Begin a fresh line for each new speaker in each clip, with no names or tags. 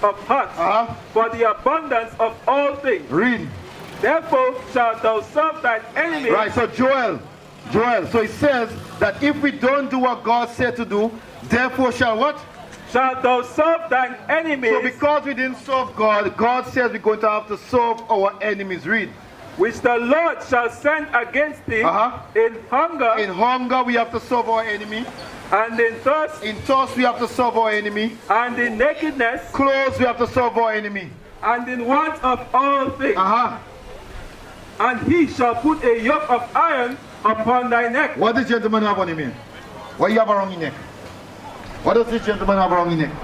of heart for the abundance of all things.
Read.
Therefore shalt thou serve thine enemy.
Right, so Joel, so it says that if we don't do what God said to do, therefore shall what?
Shalt thou serve thine enemies.
So because we didn't serve God, God says we're going to have to serve our enemies. Read.
Which the Lord shall send against thee in hunger.
In hunger we have to serve our enemy.
And in thirst.
In thirst we have to serve our enemy.
And in nakedness.
Clothes we have to serve our enemy.
And in want of all things. And he shall put a yoke of iron upon thy neck.
What does gentleman have on him here? What you have around your neck? What does this gentleman have around your neck?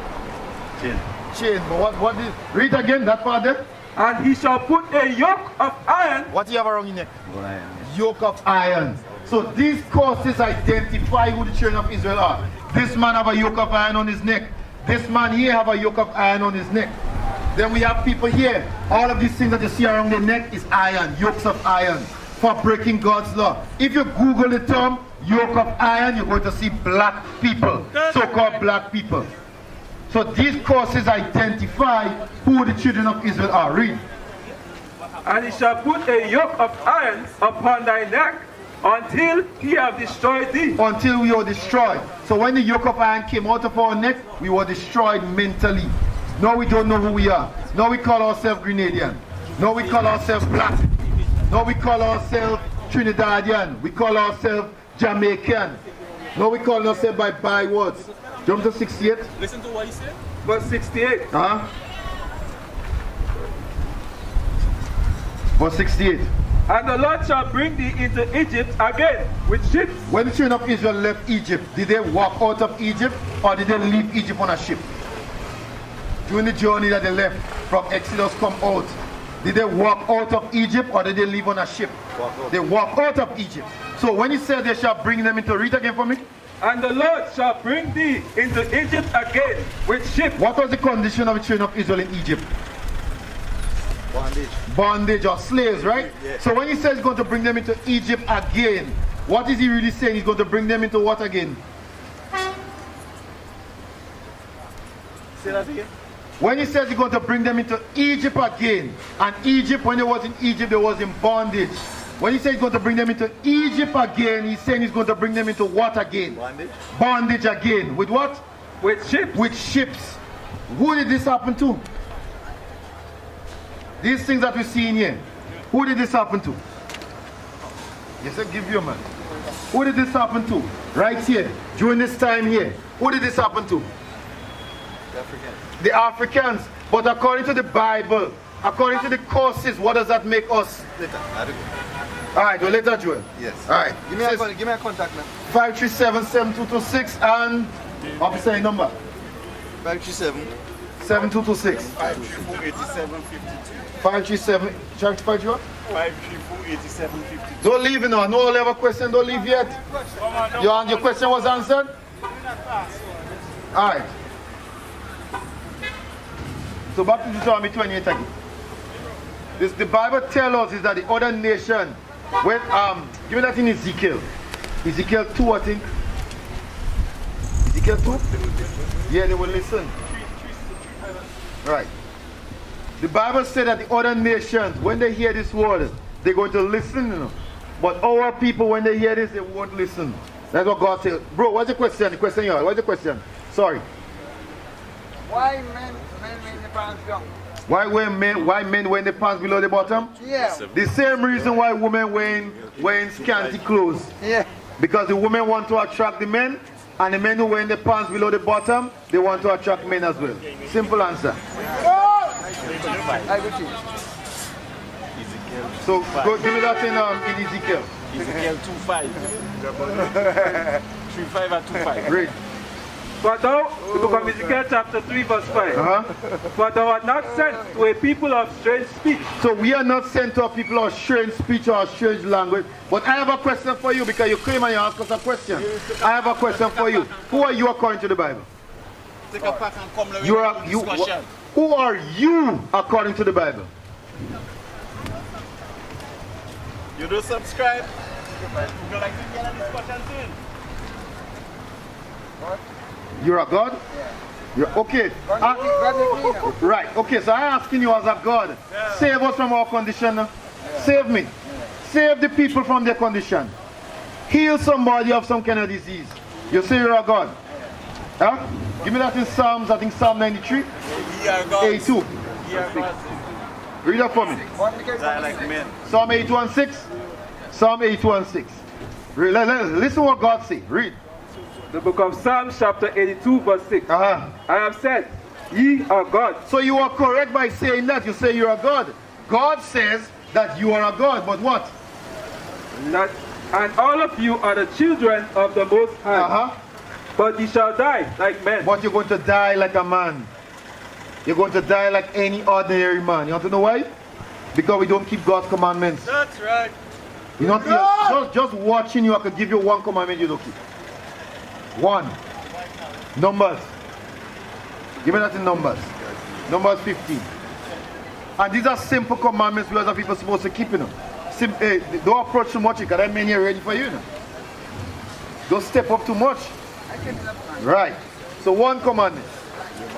Chain. Chain. But what is? Read again that part there.
And he shall put a yoke of iron.
What do you have around your neck? Yoke of iron. So these causes identify who the children of Israel are. This man have a yoke of iron on his neck. This man here have a yoke of iron on his neck. Then we have people here. All of these things that you see around their neck is iron, yokes of iron, for breaking God's law. If you Google the term yoke of iron, you're going to see black people, so-called black people. So these causes identify who the children of Israel are. Read.
And he shall put a yoke of iron upon thy neck until he have destroyed thee.
Until we are destroyed. So when the yoke of iron came out of our neck, we were destroyed mentally. Now we don't know who we are. Now we call ourselves Grenadian. Now we call ourselves black. Now we call ourselves Trinidadian. We call ourselves Jamaican. Now we call ourselves by bywords. Jump to 68.
Listen to what he said.
Verse 68.
Verse 68.
And the Lord shall bring thee into Egypt again with ships.
When the children of Israel left Egypt, did they walk out of Egypt or did they leave Egypt on a ship? During the journey that they left from Exodus come out, did they walk out of Egypt or did they leave on a ship? They walk out of Egypt. So when he said they shall bring them into, read again for me.
And the Lord shall bring thee into Egypt again with ships.
What was the condition of the children of Israel in Egypt?
Bondage.
Bondage or slaves, right?
Yeah.
So when he says he's going to bring them into Egypt again, what is he really saying? He's going to bring them into what again?
Say that again.
When he says he's going to bring them into Egypt again, and Egypt, when they was in Egypt, they was in bondage. When he says he's going to bring them into Egypt again, he's saying he's going to bring them into what again?
Bondage.
Bondage again. With what?
With ships.
With ships. Who did this happen to? These things that we see in here. Who did this happen to? Yes, I give you a man. Who did this happen to? Right here. During this time here. Who did this happen to?
The Africans.
The Africans. But according to the Bible, according to the courses, what does that make us?
Later.
Alright, well later, Joel.
Yes.
Alright.
Give me a contact now.
537-7226 and officer number.
537.
7226.
534-8752.
537. Charge 534?
534-8752.
Don't leave now. No one have a question. Don't leave yet. Your question was answered? Alright. So back to Deuteronomy 28 again. The Bible tells us is that the other nation, when give me that in Ezekiel. Ezekiel 2, I think. Ezekiel 2? Yeah, they will listen. Right. The Bible said that the other nations, when they hear this word, they're going to listen, you know. But our people, when they hear this, they won't listen. That's what God said. Bro, what's the question? The question you have. What's the question? Sorry.
Why men wearing the pants down?
Why men wearing the pants below the bottom?
Yeah.
The same reason why women wearing scanty clothes.
Yeah.
Because the women want to attract the men, and the men who wear the pants below the bottom, they want to attract men as well. Simple answer.
I will teach.
So go, give me that in Ezekiel.
Ezekiel 2:5. 3:5 and 2:5.
Read.
For thou, the book of Ezekiel chapter 3 verse 5. For thou art not sent to a people of strange speech.
So we are not sent to a people of strange speech or strange language. But I have a question for you because you came and you asked us a question. I have a question for you. Who are you according to the Bible?
Take a pack and come let
You
me
are
have a
you.
discussion.
Who are you according to the Bible?
You do subscribe. You like to get a discussion soon.
You're a God? You're okay. Right. Okay, so I'm asking you as a God, save us from our condition. Save me. Save the people from their condition. Heal somebody of some kind of disease. You say you're a God. Huh? Give me that in Psalms, I think Psalm 93.
Ye are gods.
82.
Ye are gods.
Read that for me.
They like men.
Psalm 81:6. Psalm 81:6. Listen what God says. Read.
The book of Psalms chapter 82 verse 6. I have said, ye are God.
So you are correct by saying that. You say you are God. God says that you are a God, but what?
That, and all of you are the children of the Most High. But ye shall die like men.
But you're going to die like a man. You're going to die like any ordinary man. You want to know why? Because we don't keep God's commandments.
That's right.
You know, just watching you, I could give you one commandment you don't keep. One. Numbers. Give me that in Numbers. Numbers 15. And these are simple commandments we as a people are supposed to keep, you know. Don't approach too much because that man here ready for you, you know. Don't step up too much. Right. So one commandment.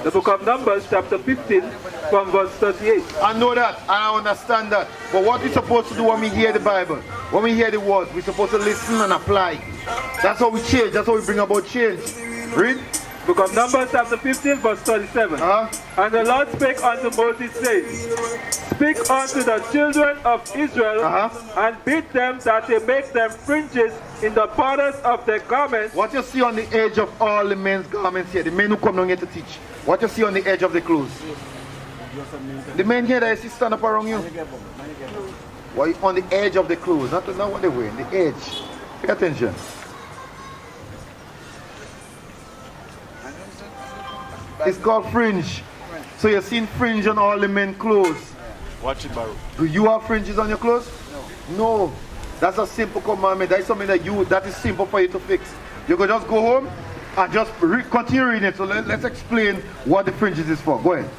The book of Numbers chapter 15 from verse 38.
I know that and I understand that. But what we're supposed to do when we hear the Bible, when we hear the words, we're supposed to listen and apply. That's how we change. That's how we bring about change. Read.
Book of Numbers chapter 15 verse 37. And the Lord spake unto Moses, saying, Speak unto the children of Israel, and bid them that they make them fringes in the borders of their garments.
What you see on the edge of all the men's garments here, the men who come down here to teach, what you see on the edge of the clothes? The men here that I see stand up around you. Why on the edge of the clothes, not what they wear, the edge. Pay attention. It's called fringe. So you're seeing fringe on all the men's clothes.
Watch it, Baruch.
Do you have fringes on your clothes? No. That's a simple commandment. That is something that is simple for you to fix. You can just go home and just continue reading it. So let's explain what the fringes is for. Go ahead.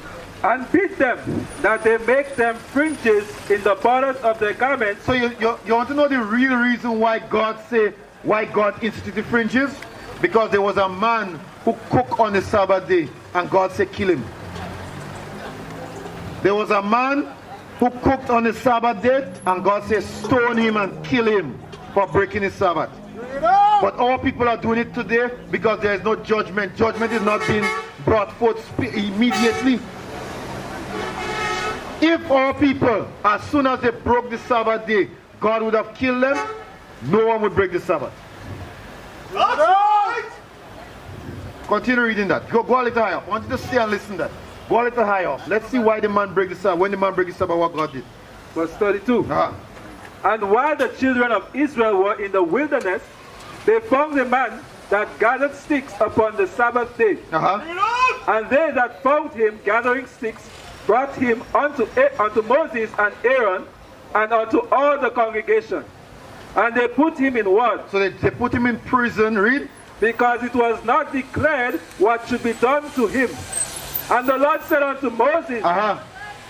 And bid them that they make them fringes in the borders of their garments.
So you want to know the real reason why God instituted fringes? Because there was a man who cooked on the Sabbath day and God said kill him. There was a man who cooked on the Sabbath day and God said stone him and kill him for breaking his Sabbath. But all people are doing it today because there is no judgment. Judgment is not being brought forth immediately. If all people, as soon as they broke the Sabbath day, God would have killed them, no one would break the Sabbath.
That's right.
Continue reading that. Go a little higher. I want you to stay and listen to that. Go a little higher. Let's see why the man break the Sabbath. When the man break the Sabbath, what God did.
Verse 32. And while the children of Israel were in the wilderness, they found a man that gathered sticks upon the Sabbath day. And they that found him gathering sticks brought him unto Moses and Aaron and unto all the congregation. And they put him in what?
So they put him in prison, read.
Because it was not declared what should be done to him. And the Lord said unto Moses,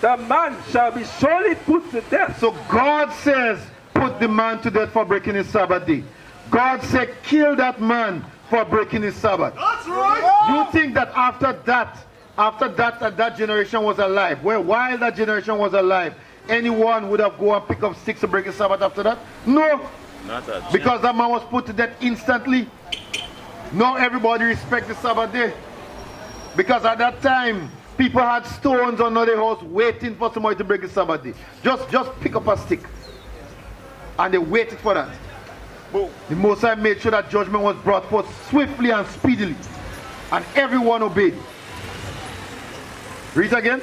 the man shall be surely put to death.
So God says, put the man to death for breaking his Sabbath day. God said, kill that man for breaking his Sabbath.
That's right.
You think that after that generation was alive, while that generation was alive, anyone would have gone and pick up sticks to break his Sabbath after that? No.
Not that.
Because that man was put to death instantly. Now everybody respects the Sabbath day. Because at that time, people had stones on their house waiting for somebody to break the Sabbath day. Just pick up a stick. And they waited for that.
Boom.
The Most High made sure that judgment was brought forth swiftly and speedily. And everyone obeyed. Read again.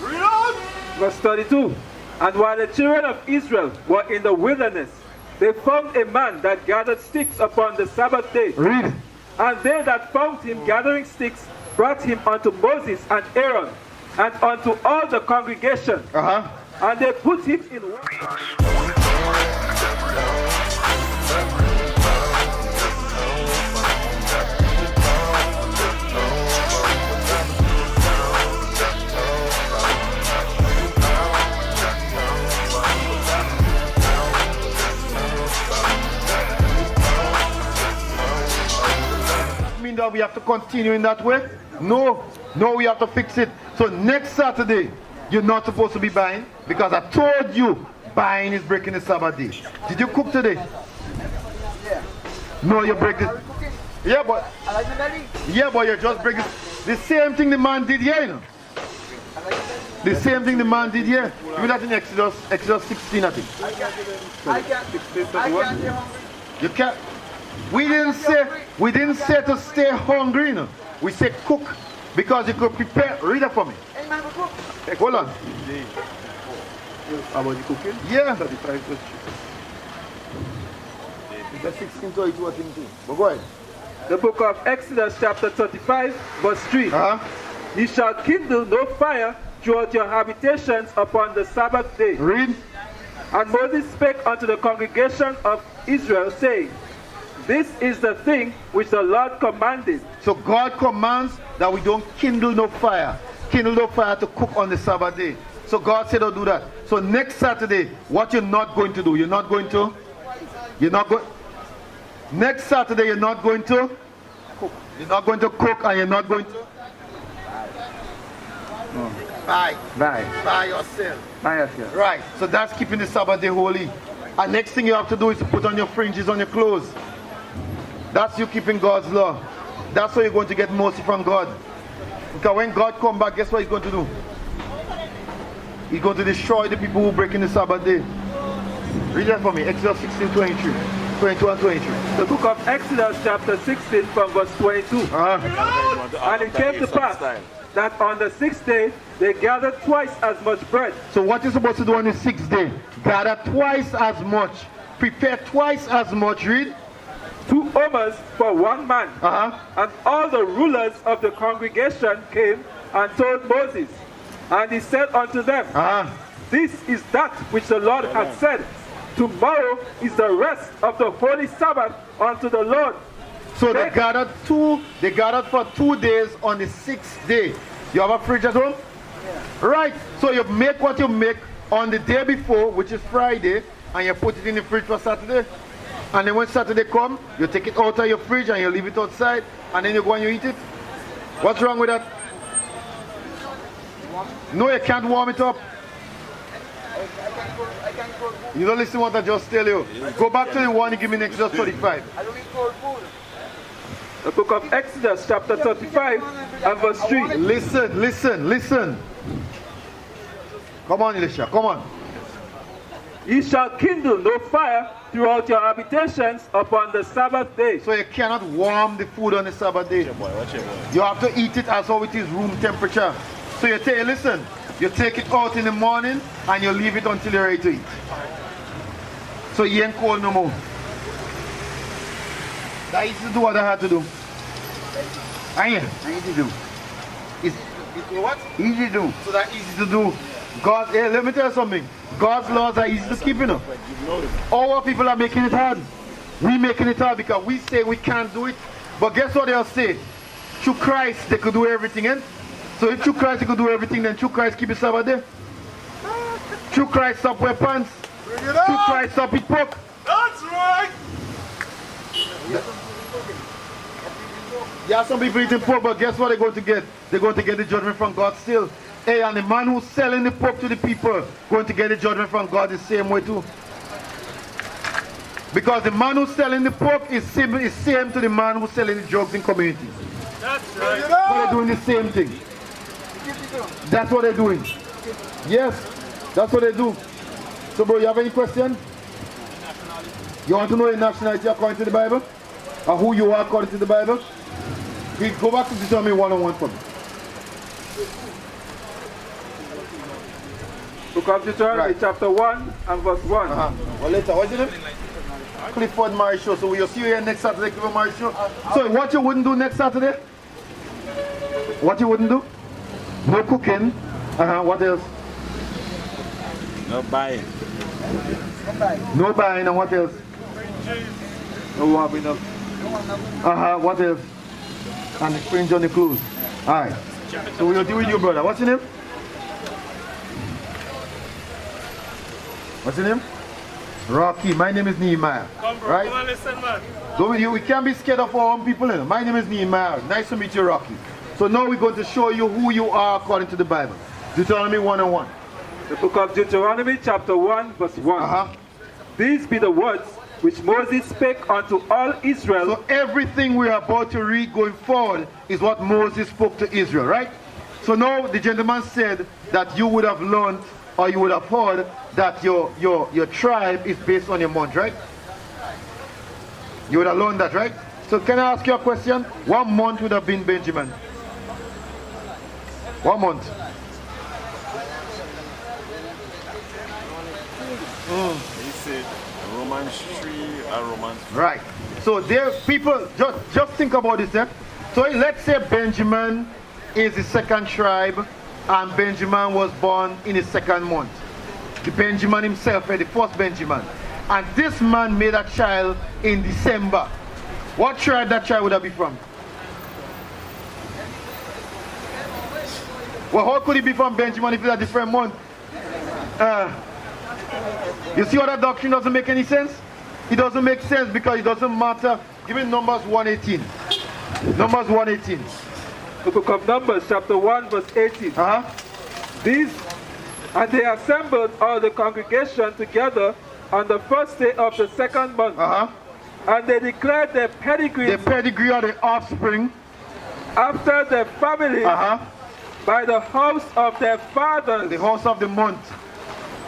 Read on.
Verse 32. And while the children of Israel were in the wilderness, they found a man that gathered sticks upon the Sabbath day.
Read.
And they that found him gathering sticks brought him unto Moses and Aaron, and unto all the congregation. And they put him in
mean that we have to continue in that way? No, we have to fix it. So next Saturday, you're not supposed to be buying, because I told you buying is breaking the Sabbath day. Did you cook today?
Yeah.
No, you break it. Yeah, but
I like the belly.
yeah, but you just break it. The same thing the man did here, you know.
I like the belly.
The same thing the man did here. You that in Exodus 16, I think.
I can't get hungry.
You can't. We didn't say to stay hungry, you know. We say cook, because you could prepare. Read it for me.
Hey man, cook.
Hold on.
about the cooking.
Yeah.
35 plus 3.
That's 16 to 8, what thing too. But go ahead.
The book of Exodus chapter 35 verse 3. Ye shall kindle no fire throughout your habitations upon the Sabbath day.
Read.
And Moses spake unto the congregation of Israel, saying, This is the thing which the Lord commanded.
So God commands that we don't kindle no fire. Kindle no fire to cook on the Sabbath day. So God said don't do that. So next Saturday, what you're not going to do, you're not going to next Saturday you're not going to cook. You're not going to cook, and you're not going to buy yourself.
Buy yourself.
Right. So that's keeping the Sabbath day holy. And next thing you have to do is to put on your fringes on your clothes. That's you keeping God's law. That's how you're going to get mercy from God. Because when God comes back, guess what he's going to do? He's going to destroy the people who break in the Sabbath day. Read that for me. Exodus 16, 22 and 23.
The book of Exodus chapter 16 from verse 22. And it came to pass that on the 6th day they gathered twice as much bread.
So what you're supposed to do on the 6th day? Gather twice as much. Prepare twice as much. Read.
2 omers for one man. And all the rulers of the congregation came and told Moses. And he said unto them, This is that which the Lord hath said. Tomorrow is the rest of the holy Sabbath unto the Lord.
So they gathered for 2 days on the 6th day. You have a fridge at home? Yeah. Right. So you make what you make on the day before, which is Friday, and you put it in the fridge for Saturday. And then when Saturday comes, you take it out of your fridge and you leave it outside, and then you go and you eat it. What's wrong with that? No, you can't warm it up. You don't listen to what I just tell you. Go back to the one you give me in Exodus 35.
I don't eat cold food.
The book of Exodus chapter 35 and verse 3.
Listen. Come on, Elisha, come on.
Ye shall kindle no fire throughout your habitations upon the Sabbath day.
So you cannot warm the food on the Sabbath day. You have to eat it as how it is room temperature. So you take, listen, you take it out in the morning and you leave it until you're ready to eat. So you ain't cold no more. That easy to do what I had to do. Easy to do. It's what? Easy to do. So that easy to do. God, hey, let me tell you something. God's laws are easy to keep, you know. Our people are making it hard. We making it hard because we say we can't do it. But guess what they'll say? Through Christ, they could do everything, eh? So if through Christ they could do everything, then through Christ keep it Sabbath day. Through Christ stop wear pants. Through Christ stop eat pork.
That's right.
Yeah, some people eating pork, but guess what they're going to get? They're going to get the judgment from God still. Hey, and the man who's selling the pork to the people going to get the judgment from God the same way too. Because the man who's selling the pork is same to the man who's selling the drugs in communities.
That's right.
So they're doing the same thing. That's what they're doing. Yes, that's what they do. So bro, you have any question? You want to know your nationality according to the Bible? Or who you are according to the Bible? Please go back to Deuteronomy 1:1 for me.
Book of Deuteronomy, chapter 1 and verse 1.
Well, later, what's your name? Clifford Marriage Show. So we'll see you here next Saturday, Clifford Marriage Show. So what you wouldn't do next Saturday? What you wouldn't do? No cooking. What else?
No buying.
No buying, and what else? No warming up. What else? And the fringe on the clothes. Alright. So we'll deal with you, brother. What's your name? What's your name? Rocky. My name is Nehemiah.
Come, bro.
Right?
Come on, listen, man.
We can't be scared of our own people. You know? My name is Nehemiah. Nice to meet you, Rocky. So now we're going to show you who you are according to the Bible. Deuteronomy 1:1.
The book of Deuteronomy, chapter 1, verse 1. These be the words which Moses spake unto all Israel.
So everything we are about to read going forward is what Moses spoke to Israel, right? So now the gentleman said that you would have learned or you would have heard that your tribe is based on your month, right? You would have learned that, right? So can I ask you a question? What month would have been Benjamin? What month?
He said Romans 3 and Romans 4.
Right. So there people just think about this, eh? So let's say Benjamin is the second tribe and Benjamin was born in the second month. The Benjamin himself, the first Benjamin. And this man made a child in December. What tribe that child would have been from? Well, how could he be from Benjamin if it's a different month? You see how that doctrine doesn't make any sense? It doesn't make sense because it doesn't matter. Give me Numbers 1:18. Numbers 1:18.
The book of Numbers, chapter 1, verse 18. And they assembled all the congregation together on the first day of the second month. And they declared their pedigree.
The pedigree of the offspring.
After their family. By the house of their fathers.
The house of the month.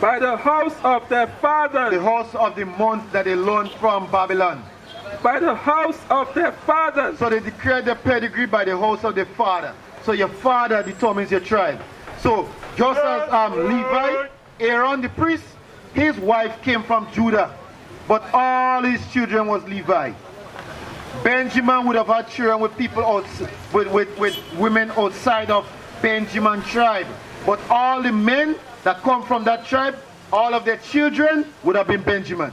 By the house of their fathers.
The house of the month that they learned from Babylon.
By the house of their fathers.
So they declared their pedigree by the house of their father. So your father determines your tribe. So just as Levi, Aaron the priest, his wife came from Judah, but all his children was Levi. Benjamin would have had children with people with women outside of Benjamin tribe, but all the men that come from that tribe, all of their children would have been Benjamin.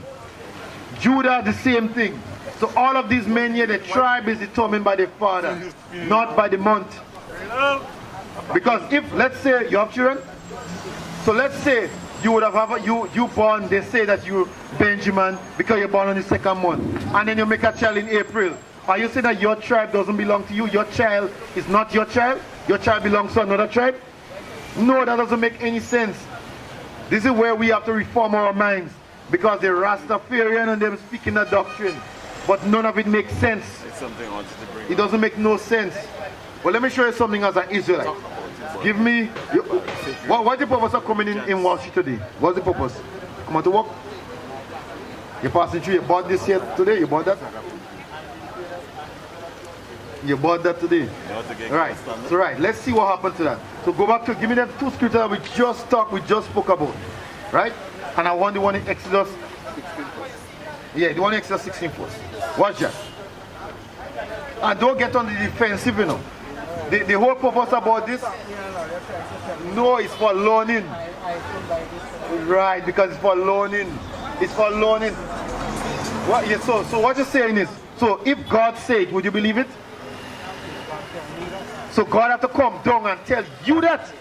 Judah, the same thing. So all of these men here, the tribe is determined by their father, not by the month. Because if, let's say, you have children, so let's say you would have you born, they say that you're Benjamin because you're born on the second month, and then you make a child in April. Are you saying that your tribe doesn't belong to you? Your child is not your child? Your child belongs to another tribe? No, that doesn't make any sense. This is where we have to reform our minds, because the Rastafarian and them speaking a doctrine, but none of it makes sense.
It's something I wanted to bring.
It doesn't make no sense. Well, let me show you something as an Israelite. Give me, what's the purpose of coming in Wall Street today? What's the purpose? Come on to work? You're passing through, you bought this here today, you bought that? You bought that today. Right. So right, let's see what happened to that. So go back to, give me them two scriptures that we just spoke about. Right? And I want the one in Exodus 16 first. Yeah, the one in Exodus 16 first. Watch that. And don't get on the defensive, you know. The whole purpose about this, no, it's for learning. Right, because it's for learning. It's for learning. What, yeah, so what you're saying is, so if God said, would you believe it? So God had to come down and tell you that.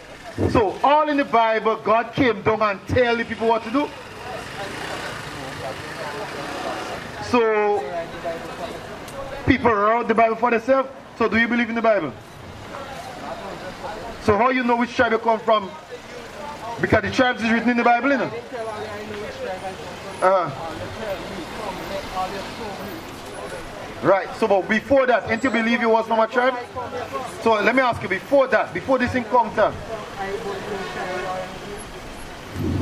So all in the Bible, God came down and tell the people what to do. So people wrote the Bible for themselves. So do you believe in the Bible? So how you know which tribe you come from? Because the tribes is written in the Bible, you know? Right, so but before that, didn't you believe you was from a tribe? So let me ask you, before that, before this encounter,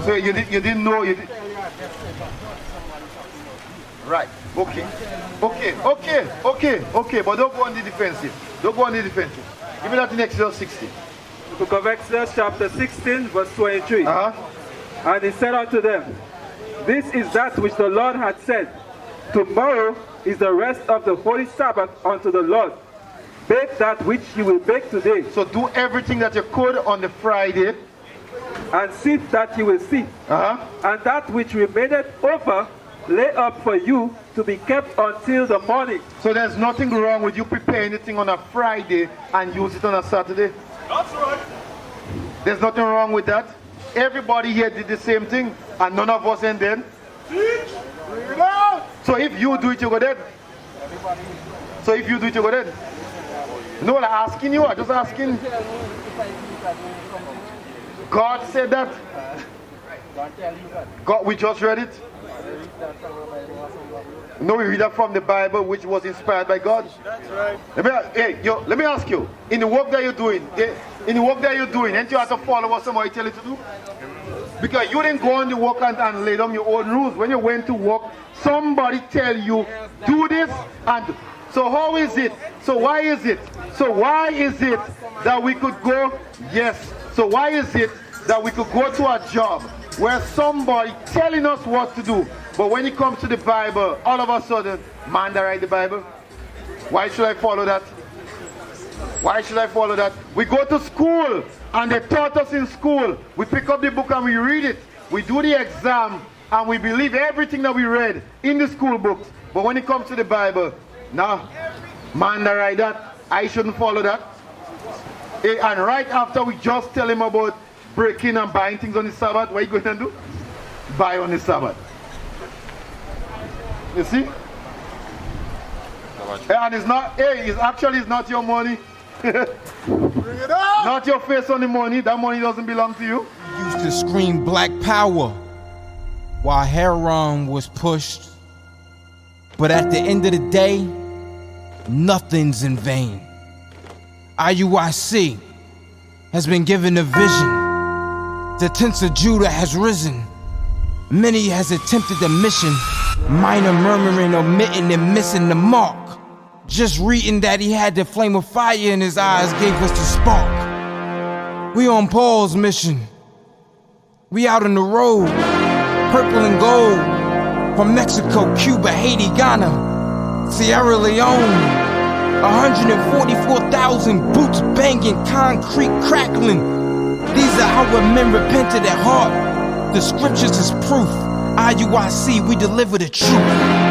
so you didn't know, you did. Right, okay, but don't go on the defensive. Don't go on the defensive. Give me that in Exodus 16.
The book of Exodus chapter 16 verse 23. And he said unto them, This is that which the Lord had said. Tomorrow is the rest of the holy Sabbath unto the Lord. Bake that which you will bake today.
So do everything that you could on the Friday.
And sift that you will sift. And that which remaineth over, lay up for you to be kept until the morning.
So there's nothing wrong with you preparing anything on a Friday and use it on a Saturday?
That's right.
There's nothing wrong with that. Everybody here did the same thing and none of us ended. So if you do it, you go dead. So if you do it, you go dead. No, I'm asking you, I'm just asking. God said that. God, we just read it. No, we read that from the Bible, which was inspired by God.
That's right.
Let me ask you. In the work that you're doing, ain't you have to follow what somebody tell you to do? Because you didn't go on the work and lay down your own rules. When you went to work, somebody tell you, do this and so how is it? So why is it? So why is it that we could go? Yes. So why is it that we could go to a job where somebody telling us what to do, but when it comes to the Bible, all of a sudden, man that write the Bible? Why should I follow that? Why should I follow that? We go to school and they taught us in school. We pick up the book and we read it. We do the exam and we believe everything that we read in the school books. But when it comes to the Bible, no, man that write that, I shouldn't follow that. And right after we just tell him about breaking and buying things on the Sabbath, what are you going to do? Buy on the Sabbath. You see? And it's not, it's not your money.
Bring it up!
Not your face on the money. That money doesn't belong to you.
Used to scream black power while heroin was pushed. But at the end of the day, nothing's in vain. I.U.I.C has been given a vision. The tents of Judah has risen. Many has attempted the mission. Minor murmuring, omitting, and missing the mark. Just reading that he had the flame of fire in his eyes gave us the spark. We on Paul's mission. We out on the road, purple and gold. From Mexico, Cuba, Haiti, Ghana, Sierra Leone. 144,000 boots banging, concrete crackling. These are our men repented at heart. The scriptures is proof. I.U.I.C, we deliver the truth.